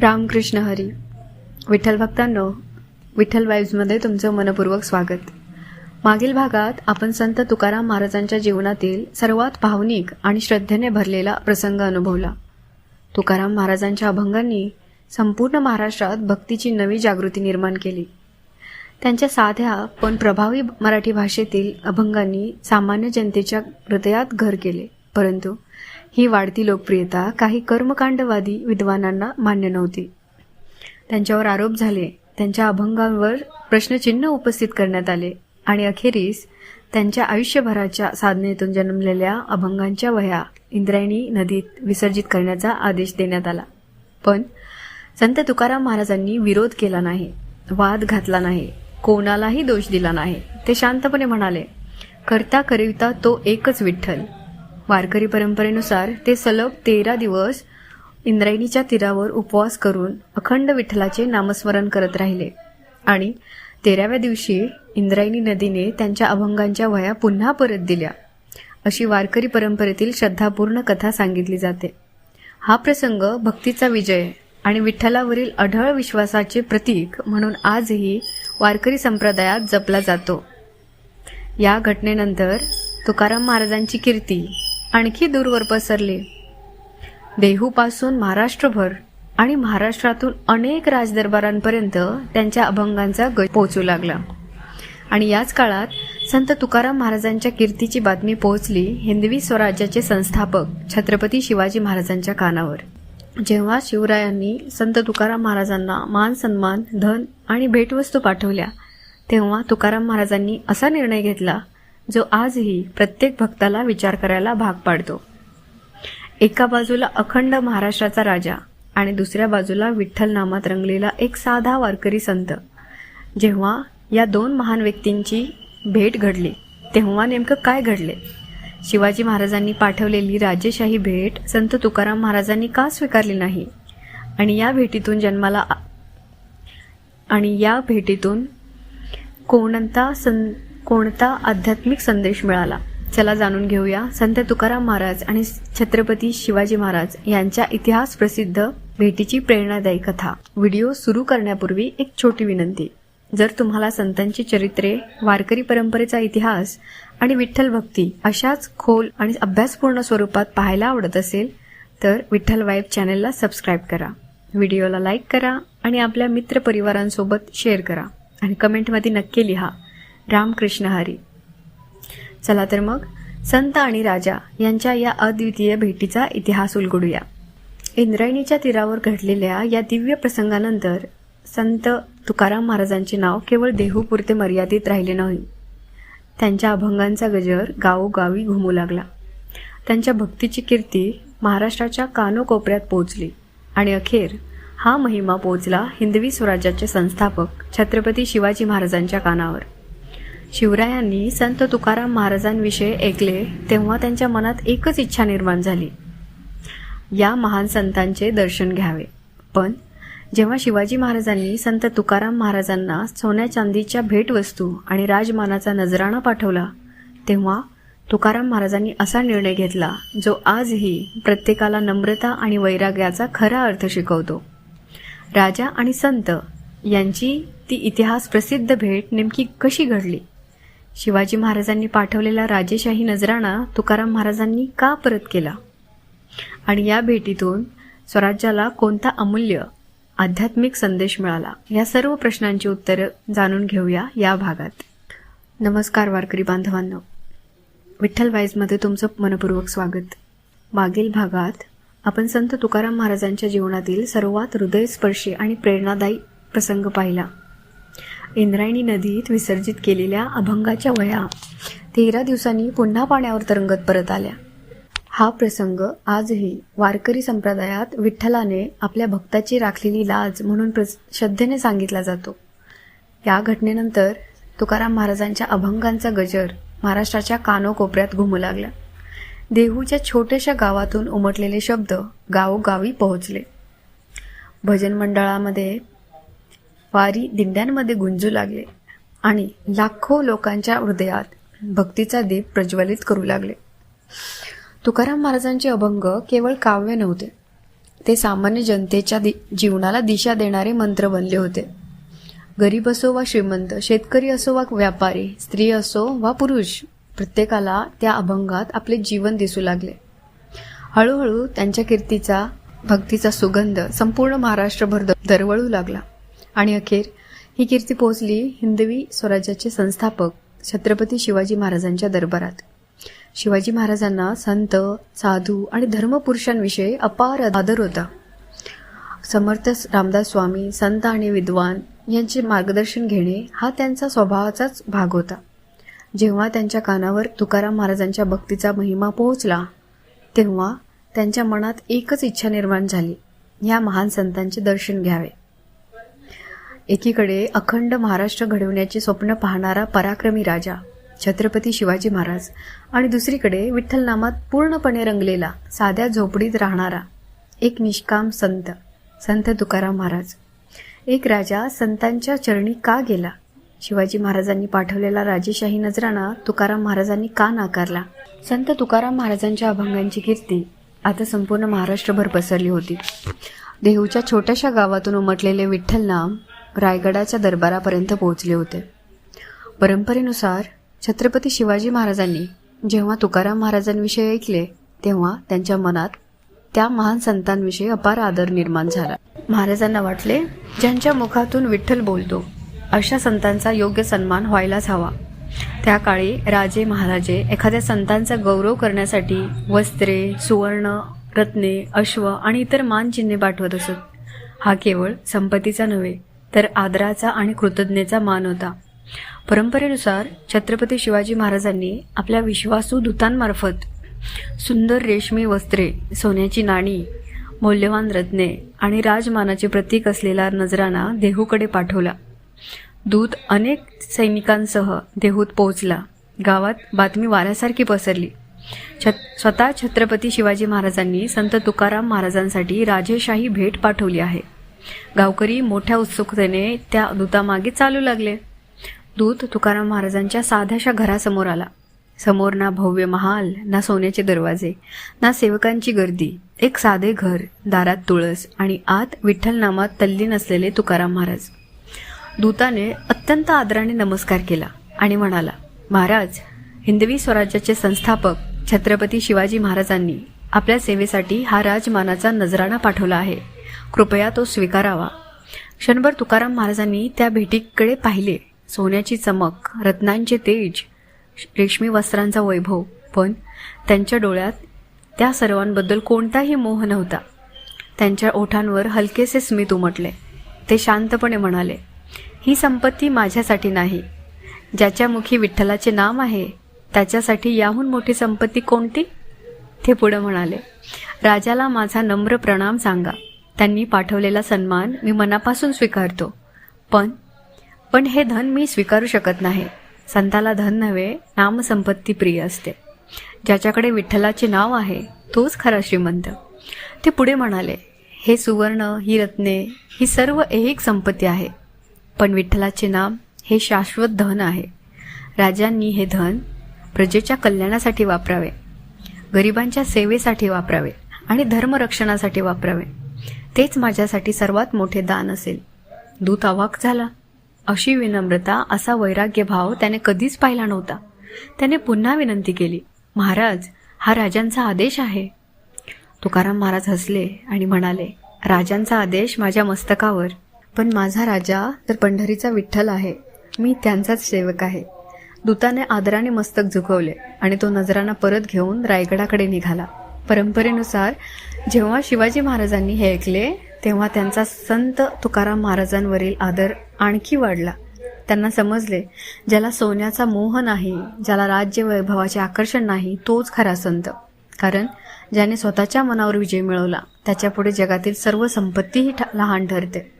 रामकृष्ण हरी. विठ्ठल भक्तांनो, विठ्ठल वाईब्समध्ये तुमचं मनपूर्वक स्वागत. मागील भागात आपण संत तुकाराम महाराजांच्या जीवनातील सर्वात भावनिक आणि श्रद्धेने भरलेला प्रसंग अनुभवला. तुकाराम महाराजांच्या अभंगांनी संपूर्ण महाराष्ट्रात भक्तीची नवी जागृती निर्माण केली. त्यांच्या साध्या पण प्रभावी मराठी भाषेतील अभंगांनी सामान्य जनतेच्या हृदयात घर केले. परंतु ही वाढती लोकप्रियता काही कर्मकांडवादी विद्वानांना मान्य नव्हती. त्यांच्यावर आरोप झाले, त्यांच्या अभंगांवर प्रश्नचिन्ह उपस्थित करण्यात आले आणि अखेरीस त्यांच्या आयुष्यभराच्या साधनेतून जन्मलेल्या अभंगांच्या वह्या इंद्रायणी नदीत विसर्जित करण्याचा आदेश देण्यात आला. पण संत तुकाराम महाराजांनी विरोध केला नाही, वाद घातला नाही, कोणालाही दोष दिला नाही. ते शांतपणे म्हणाले, करता करिता तो एकच विठ्ठल. वारकरी परंपरेनुसार ते सलग 13 दिवस इंद्रायणीच्या तीरावर उपवास करून अखंड विठ्ठलाचे नामस्मरण करत राहिले आणि 13व्या दिवशी इंद्रायणी नदीने त्यांच्या अभंगांच्या वह्या पुन्हा परत दिल्या, अशी वारकरी परंपरेतील श्रद्धापूर्ण कथा सांगितली जाते. हा प्रसंग भक्तीचा विजय आणि विठ्ठलावरील अढळ विश्वासाचे प्रतीक म्हणून आजही वारकरी संप्रदायात जपला जातो. या घटनेनंतर तुकाराम महाराजांची कीर्ती आणखी दूरवर पसरली. देहूपासून महाराष्ट्रभर आणि महाराष्ट्रातून अनेक राजदरबारांपर्यंत त्यांच्या अभंगांचा गज पोहोचू लागला. आणि याच काळात संत तुकाराम महाराजांच्या कीर्तीची बातमी पोहोचली हिंदवी स्वराज्याचे संस्थापक छत्रपती शिवाजी महाराजांच्या कानावर. जेव्हा शिवरायांनी संत तुकाराम महाराजांना मान सन्मान, धन आणि भेटवस्तू पाठवल्या, तेव्हा तुकाराम महाराजांनी असा निर्णय घेतला जो आजही प्रत्येक भक्ताला विचार करायला भाग पाडतो. एका बाजूला अखंड महाराष्ट्राचा राजा आणि दुसऱ्या बाजूला विठ्ठल नामात रंगलेला एक साधा वारकरी संत. जेव्हा या दोन महान व्यक्तींची भेट घडली, तेव्हा नेमकं काय घडले? शिवाजी महाराजांनी पाठवलेली राजेशाही भेट संत तुकाराम महाराजांनी का स्वीकारली नाही? आणि या भेटीतून कोणता आध्यात्मिक संदेश मिळाला? चला जाणून घेऊया संत तुकाराम महाराज आणि छत्रपती शिवाजी महाराज यांच्या इतिहास प्रसिद्ध भेटीची प्रेरणादायी कथा. व्हिडिओ सुरू करण्यापूर्वी एक छोटी विनंती. जर तुम्हाला संतांची चरित्रे, वारकरी परंपरेचा इतिहास आणि विठ्ठल भक्ती अशाच खोल आणि अभ्यासपूर्ण स्वरूपात पाहायला आवडत असेल तर विठ्ठल वाईब चॅनलला सबस्क्राईब करा, व्हिडिओला लाईक करा आणि आपल्या मित्रपरिवारांसोबत शेअर करा आणि कमेंटमध्ये नक्की लिहा, रामकृष्ण हरी. चला तर मग संत आणि राजा यांच्या या अद्वितीय भेटीचा इतिहास उलगडूया. इंद्रायणीच्या तीरावर घडलेल्या या दिव्य प्रसंगानंतर संत तुकाराम महाराजांचे नाव केवळ देहूपुरते मर्यादित राहिले नाही. त्यांच्या अभंगांचा गजर गावोगावी घुमू लागला. त्यांच्या भक्तीची कीर्ती महाराष्ट्राच्या कानोकोपऱ्यात पोहोचली आणि अखेर हा महिमा पोहोचला हिंदवी स्वराज्याचे संस्थापक छत्रपती शिवाजी महाराजांच्या कानावर. शिवरायांनी संत तुकाराम महाराजांविषयी ऐकले तेव्हा त्यांच्या मनात एकच इच्छा निर्माण झाली, या महान संतांचे दर्शन घ्यावे. पण जेव्हा शिवाजी महाराजांनी संत तुकाराम महाराजांना सोन्या चांदीच्या भेटवस्तू आणि राजमानाचा नजराणा पाठवला, तेव्हा तुकाराम महाराजांनी असा निर्णय घेतला जो आजही प्रत्येकाला नम्रता आणि वैराग्याचा खरा अर्थ शिकवतो. राजा आणि संत यांची ती इतिहास प्रसिद्ध भेट नेमकी कशी घडली? शिवाजी महाराजांनी पाठवलेला राजेशाही नजराणा तुकाराम महाराजांनी का परत केला? आणि या भेटीतून स्वराज्याला कोणता अमूल्य आध्यात्मिक संदेश मिळाला? या सर्व प्रश्नांची उत्तरं जाणून घेऊया या भागात. नमस्कार वारकरी बांधवांनो, विठ्ठल वाईब्समध्ये तुमचं मनपूर्वक स्वागत. मागील भागात आपण संत तुकाराम महाराजांच्या जीवनातील सर्वात हृदयस्पर्शी आणि प्रेरणादायी प्रसंग पाहिला. इंद्रायणी नदीत विसर्जित केलेल्या अभंगाच्या वह्या 13 दिवसांनी पुन्हा पाण्यावर तरंगत परत आल्या. हा प्रसंग आजही वारकरी संप्रदायात विठ्ठलाने आपल्या भक्ताची राखलेली लाज म्हणून श्रद्धेने सांगितला जातो. या घटनेनंतर तुकाराम महाराजांच्या अभंगांचा गजर महाराष्ट्राच्या कानोकोपऱ्यात घुमू लागला. देहूच्या छोट्याशा गावातून उमटलेले शब्द गावोगावी पोहोचले. भजन मंडळामध्ये, वारी दिंड्यांमध्ये गुंजू लागले आणि लाखो लोकांच्या हृदयात भक्तीचा दीप प्रज्वलित करू लागले. तुकाराम महाराजांचे अभंग केवळ काव्य नव्हते, ते सामान्य जनतेच्या जीवनाला दिशा देणारे मंत्र बनले होते. गरीब असो वा श्रीमंत, शेतकरी असो वा व्यापारी, स्त्री असो वा पुरुष, प्रत्येकाला त्या अभंगात आपले जीवन दिसू लागले. हळूहळू त्यांच्या कीर्तीचा, भक्तीचा सुगंध संपूर्ण महाराष्ट्रभर दरवळू लागला आणि अखेर ही कीर्ती पोहोचली हिंदवी स्वराज्याचे संस्थापक छत्रपती शिवाजी महाराजांच्या दरबारात. शिवाजी महाराजांना संत, साधू आणि धर्मपुरुषांविषयी अपार आदर होता. समर्थ रामदास स्वामी, संत आणि विद्वान यांचे मार्गदर्शन घेणे हा त्यांचा स्वभावाचाच भाग होता. जेव्हा त्यांच्या कानावर तुकाराम महाराजांच्या भक्तीचा महिमा पोहोचला तेव्हा त्यांच्या मनात एकच इच्छा निर्माण झाली, ह्या महान संतांचे दर्शन घ्यावे. एकीकडे अखंड महाराष्ट्र घडवण्याचे स्वप्न पाहणारा पराक्रमी राजा छत्रपती शिवाजी महाराज आणि दुसरीकडे विठ्ठलनामात पूर्णपणे रंगलेला, साध्या झोपडीत राहणारा एक निष्काम संत, संत तुकाराम महाराज. एक राजा संतांच्या चरणी का गेला? शिवाजी महाराजांनी पाठवलेला राजेशाही नजराणा तुकाराम महाराजांनी का नाकारला? संत तुकाराम महाराजांच्या अभंगांची कीर्ती आता संपूर्ण महाराष्ट्रभर पसरली होती. देहूच्या छोट्याशा गावातून उमटलेले विठ्ठलनाम रायगडाच्या दरबारापर्यंत पोहोचले होते. परंपरेनुसार छत्रपती शिवाजी महाराजांनी जेव्हा तुकाराम महाराजांविषयी ऐकले तेव्हा त्यांच्या मनात त्या महान संतांविषयी अपार आदर निर्माण झाला. महाराजांना वाटले, ज्यांच्या मुखातून विठ्ठल बोलतो अशा संतांचा योग्य सन्मान व्हायलाच हवा. त्या काळी राजे महाराजे एखाद्या संतांचा गौरव करण्यासाठी वस्त्रे, सुवर्ण, रत्ने, अश्व आणि इतर मानचिन्हे पाठवत असत. हा केवळ संपत्तीचा नव्हे तर आदराचा आणि कृतज्ञतेचा मान होता. परंपरेनुसार छत्रपती शिवाजी महाराजांनी आपल्या विश्वासू दूतांमार्फत सुंदर रेशमी वस्त्रे, सोन्याची नाणी, मौल्यवान रत्ने आणि राजमानाचे प्रतीक असलेला नजराणा देहूकडे पाठवला. दूत अनेक सैनिकांसह देहूत पोहोचला. गावात बातमी वाऱ्यासारखी पसरली. स्वतः छत्रपती शिवाजी महाराजांनी संत तुकाराम महाराजांसाठी राजेशाही भेट पाठवली आहे. गावकरी मोठ्या उत्सुकतेने त्या दूतामागे चालू लागले. दूत तुकाराम महाराजांच्या साध्याशा घरासमोर आला. समोर ना भव्य महाल, ना सोन्याचे दरवाजे, ना सेवकांची गर्दी. एक साधे घर, दारात तुळस आणि आत विठ्ठलनामात तल्लीन असलेले तुकाराम महाराज. दूताने अत्यंत आदराने नमस्कार केला आणि म्हणाला, महाराज, हिंदवी स्वराज्याचे संस्थापक छत्रपती शिवाजी महाराजांनी आपल्या सेवेसाठी हा राजमानाचा नजराणा पाठवला आहे. कृपया तो स्वीकारावा. क्षणभर तुकाराम महाराजांनी त्या भेटीकडे पाहिले. सोन्याची चमक, रत्नांचे तेज, रेशमी वस्त्रांचा वैभव, पण त्यांच्या डोळ्यात त्या सर्वांबद्दल कोणताही मोह नव्हता. त्यांच्या ओठांवर हलकेसे स्मित उमटले. ते शांतपणे म्हणाले, ही संपत्ती माझ्यासाठी नाही. ज्याच्या मुखी विठ्ठलाचे नाम आहे त्याच्यासाठी याहून मोठी संपत्ती कोणती? ते पुढे म्हणाले, राजाला माझा नम्र प्रणाम सांगा. त्यांनी पाठवलेला सन्मान मी मनापासून स्वीकारतो. पण हे धन मी स्वीकारू शकत नाही. संताला धन नव्हे, नामसंपत्ती प्रिय असते. ज्याच्याकडे विठ्ठलाचे नाव आहे तोच खरा श्रीमंत. ते पुढे म्हणाले, हे सुवर्ण, ही रत्ने, ही सर्व ऐहिक संपत्ती आहे, पण विठ्ठलाचे नाम हे शाश्वत धन आहे. राजांनी हे धन प्रजेच्या कल्याणासाठी वापरावे, गरिबांच्या सेवेसाठी वापरावे आणि धर्मरक्षणासाठी वापरावे. तेच माझ्यासाठी सर्वात मोठे दान असेल. दूत अवाक झाला. अशी विनम्रता, असा वैराग्य भाव त्याने कधीच पाहिला नव्हता. त्याने पुन्हा विनंती केली, महाराज, हा राजांचा आदेश आहे. तुकाराम महाराज हसले आणि म्हणाले, राजांचा आदेश माझ्या मस्तकावर, पण माझा राजा तर पंढरीचा विठ्ठल आहे. मी त्यांचाच सेवक आहे. दूताने आदराने मस्तक झुकवले आणि तो नजराणा परत घेऊन रायगडाकडे निघाला. परंपरेनुसार जेव्हा शिवाजी महाराजांनी हे ऐकले तेव्हा त्यांचा संत तुकाराम महाराजांवरील आदर आणखी वाढला. त्यांना समजले, ज्याला सोन्याचा मोह नाही, ज्याला राज्य वैभवाचे आकर्षण नाही, तोच खरा संत. कारण ज्याने स्वतःच्या मनावर विजय मिळवला त्याच्यापुढे जगातील सर्व संपत्तीही लहान ठरते.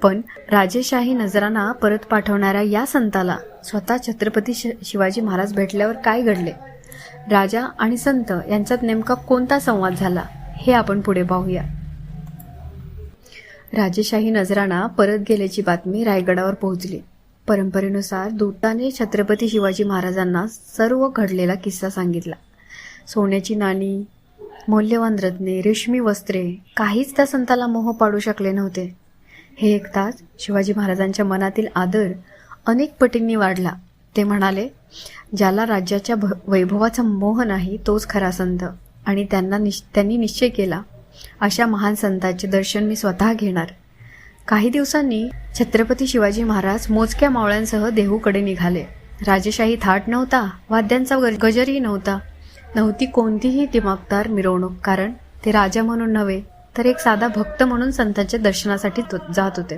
पण राजेशाही नजराणा परत पाठवणाऱ्या या संताला स्वतः छत्रपती शिवाजी महाराज भेटल्यावर काय घडले? राजा आणि संत यांच्यात नेमका कोणता संवाद झाला हे आपण पुढे पाहूया. राजेशाही नजराणा परत गेल्याची बातमी रायगडावर पोहोचली. परंपरेनुसार दूताने छत्रपती शिवाजी महाराजांना सर्व घडलेला किस्सा सांगितला. सोन्याची नाणी, मौल्यवान रत्ने, रेशमी वस्त्रे काहीच त्या संताला मोह पाडू शकले नव्हते. हे ऐकताच शिवाजी महाराजांच्या मनातील आदर अनेक पटींनी वाढला. ते म्हणाले, ज्याला राज्याच्या वैभवाचा मोह नाही तोच खरा संत, आणि त्यांनी निश्चय केला, अशा महान संतांचे दर्शन मी स्वतः घेणार. काही दिवसांनी छत्रपती शिवाजी महाराज मोजक्या मावळ्यांसह देहूकडे निघाले. राजेशाही थाट नव्हता, वाद्यांचा गजरही नव्हती कोणतीही दिमागदार मिरवणूक, कारण ते राजा म्हणून नव्हे तर एक साधा भक्त म्हणून संतांच्या दर्शनासाठी जात होते.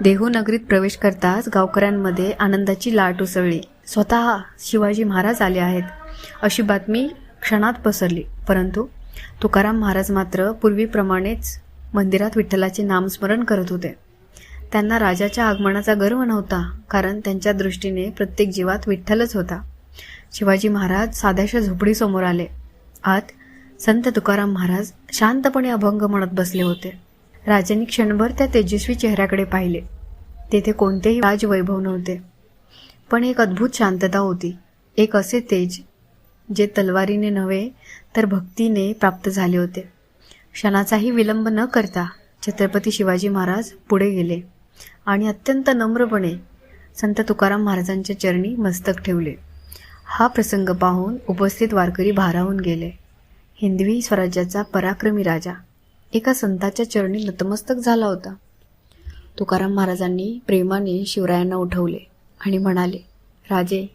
देहू नगरीत प्रवेश करताच गावकऱ्यांमध्ये आनंदाची लाट उसळली. स्वतः शिवाजी महाराज आले आहेत अशी बातमी क्षणात पसरली. परंतु तुकाराम महाराज मात्र पूर्वीप्रमाणेच मंदिरात विठ्ठलाचे नामस्मरण करत होते. त्यांना राजाच्या आगमनाचा गर्व नव्हता, कारण त्यांच्या दृष्टीने प्रत्येक जीवात विठ्ठलच होता. शिवाजी महाराज साध्याशा झोपडीसमोर आले. आत संत तुकाराम महाराज शांतपणे अभंग म्हणत बसले होते. राजांनी क्षणभर त्या तेजस्वी चेहऱ्याकडे पाहिले. तेथे कोणतेही राजवैभव नव्हते, पण एक अद्भुत शांतता होती. एक असे तेज जे तलवारीने नव्हे तर भक्तीने प्राप्त झाले होते. क्षणाचाही विलंब न करता छत्रपती शिवाजी महाराज पुढे गेले आणि अत्यंत नम्रपणे संत तुकाराम महाराजांच्या चरणी मस्तक ठेवले. हा प्रसंग पाहून उपस्थित वारकरी भारावून गेले. हिंदवी स्वराज्याचा पराक्रमी राजा एका संताच्या चरणी नतमस्तक झाला होता. तुकाराम महाराजांनी प्रेमाने शिवरायांना उठवले आणि म्हणाले, राजे,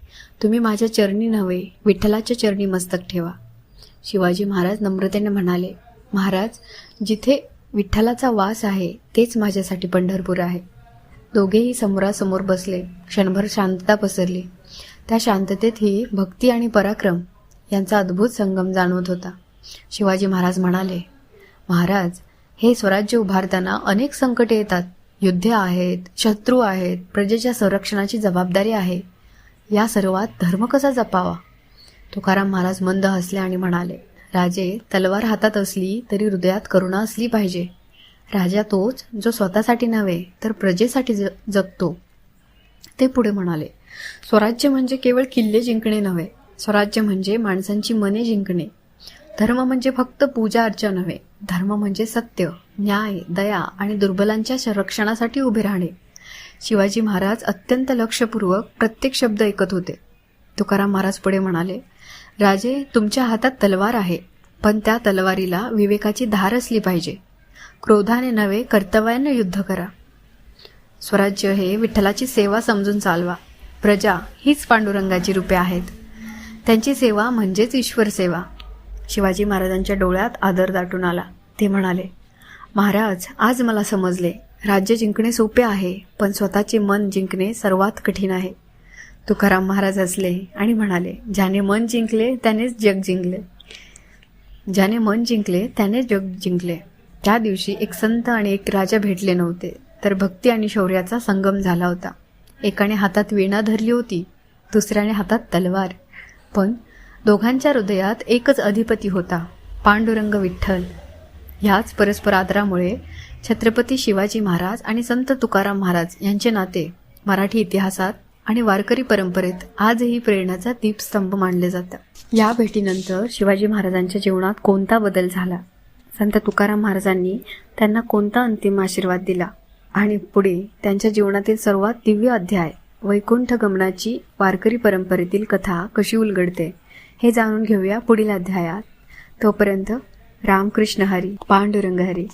तुम्ही माझ्या चरणी नव्हे विठ्ठलाच्या चरणी मस्तक ठेवा. शिवाजी महाराज नम्रतेने म्हणाले, महाराज, जिथे विठ्ठलाचा वास आहे तेच माझ्यासाठी पंढरपूर आहे. दोघेही समोरासमोर बसले. क्षणभर शांतता पसरली. त्या शांततेतही भक्ती आणि पराक्रम यांचा अद्भुत संगम जाणवत होता. शिवाजी महाराज म्हणाले, महाराज, हे स्वराज्य उभारताना अनेक संकटे येतात. युद्धे आहेत, शत्रू आहेत, प्रजेच्या संरक्षणाची जबाबदारी आहे. या सर्वात धर्म कसा जपावा? तुकाराम महाराज मंद हसले आणि म्हणाले, राजे, तलवार हातात असली तरी हृदयात करुणा असली पाहिजे. राजा तोच जो स्वतःसाठी नव्हे तर प्रजेसाठी जगतो. ते पुढे म्हणाले, स्वराज्य म्हणजे केवळ किल्ले जिंकणे नव्हे, स्वराज्य म्हणजे माणसांची मने जिंकणे. धर्म म्हणजे फक्त पूजा अर्चा नव्हे, धर्म म्हणजे सत्य, न्याय, दया आणि दुर्बलांच्या संरक्षणासाठी उभे राहणे. शिवाजी महाराज अत्यंत लक्षपूर्वक प्रत्येक शब्द ऐकत होते. तुकाराम महाराज पुढे म्हणाले, राजे, तुमच्या हातात तलवार आहे, पण त्या तलवारीला विवेकाची धार असली पाहिजे. क्रोधाने नव्हे कर्तव्याने युद्ध करा. स्वराज्य हे विठ्ठलाची सेवा समजून चालवा. प्रजा हीच पांडुरंगाची रूपे आहेत. त्यांची सेवा म्हणजेच ईश्वर सेवा. शिवाजी महाराजांच्या डोळ्यात आदर दाटून आला. ते म्हणाले, महाराज, आज मला समजले, राज्य जिंकणे सोपे आहे, पण स्वतःचे मन जिंकणे सर्वात कठीण आहे. तुकाराम महाराज हसले आणि म्हणाले, ज्याने मन जिंकले त्यानेच जग जिंकले. ज्याने मन जिंकले त्याने जग जिंकले. त्या दिवशी एक संत आणि एक राजा भेटले नव्हते, तर भक्ती आणि शौर्याचा संगम झाला होता. एकाने हातात वीणा धरली होती, दुसऱ्याने हातात तलवार, पण दोघांच्या हृदयात एकच अधिपती होता, पांडुरंग विठ्ठल. ह्याच परस्पर आदरामुळे छत्रपती शिवाजी महाराज आणि संत तुकाराम महाराज यांचे नाते मराठी इतिहासात आणि वारकरी परंपरेत आजही प्रेरणाचा दीपस्तंभ मानले जातात. या भेटीनंतर शिवाजी महाराजांच्या जीवनात कोणता बदल झाला, संत तुकाराम महाराजांनी त्यांना कोणता अंतिम आशीर्वाद दिला आणि पुढे त्यांच्या जीवनातील सर्वात दिव्य अध्याय वैकुंठ गमनाची वारकरी परंपरेतील कथा कशी उलगडते हे जाणून घेऊया पुढील अध्यायात. तोपर्यंत रामकृष्ण हरी, पांडुरंग हरी.